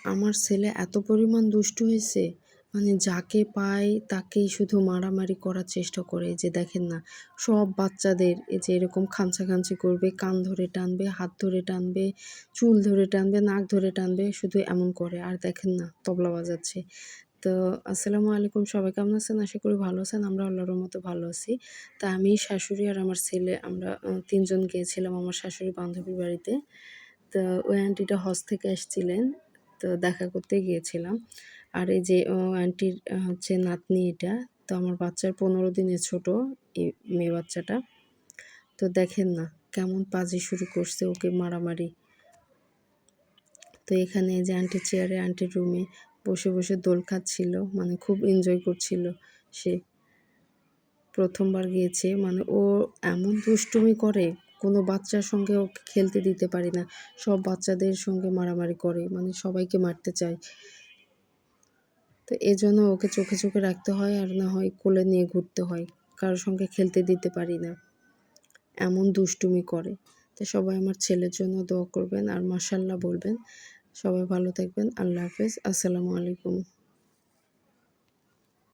আমার ছেলে এত পরিমাণ দুষ্টু হয়েছে, মানে যাকে পায় তাকেই শুধু মারামারি করার চেষ্টা করে। এই যে দেখেন না, সব বাচ্চাদের এই যে এরকম খামচাখামচি করবে, কান ধরে টানবে, হাত ধরে টানবে, চুল ধরে টানবে, নাক ধরে টানবে, শুধু এমন করে। আর দেখেন না তবলা বাজাচ্ছে। তো আসসালামু আলাইকুম, সবাই কেমন আছেন? আশা করি ভালো আছেন। আমরা আল্লাহর রহমতে ভালো আছি। তা আমি, শাশুড়ি আর আমার ছেলে আমরা ৩ জন গিয়েছিলাম আমার শাশুড়ির বান্ধবীর বাড়িতে। তো ওই আন্টিটা হজ থেকে আসছিলেন। তো দেখা করতে গিয়েছিলাম। আর এই যে আন্টির হচ্ছে নাতনি এটা। তো আমার বাচ্চার ১৫ দিনের ছোট এই মেয়ে বাচ্চাটা। তো দেখেন না কেমন পাজি শুরু করছে ওকে মারামারি। তো এখানে এই যে আন্টির চেয়ারে, আন্টির রুমে বসে, বসে দোল খাচ্ছিল। মানে খুব এনজয় করছিল সে। ১ম বার গিয়েছে, মানে ও এমন দুষ্টুমি করে, কোনো বাচ্চার সঙ্গে ওকে খেলতে দিতে পারি না। সব বাচ্চাদের সঙ্গে মারামারি করে, মানে সবাইকে মারতে চায়। তো এজন্য ওকে চোখে, চোখে রাখতে হয়, আর না হয় কোলে নিয়ে ঘুরতে হয়। কারো সঙ্গে খেলতে দিতে পারি না। এমন দুষ্টুমি করে। তো সবাই আমার ছেলের জন্য দোয়া করবেন আর মাশাআল্লাহ বলবেন। সবাই ভালো থাকবেন। আল্লাহ হাফেজ। আসসালামু আলাইকুম।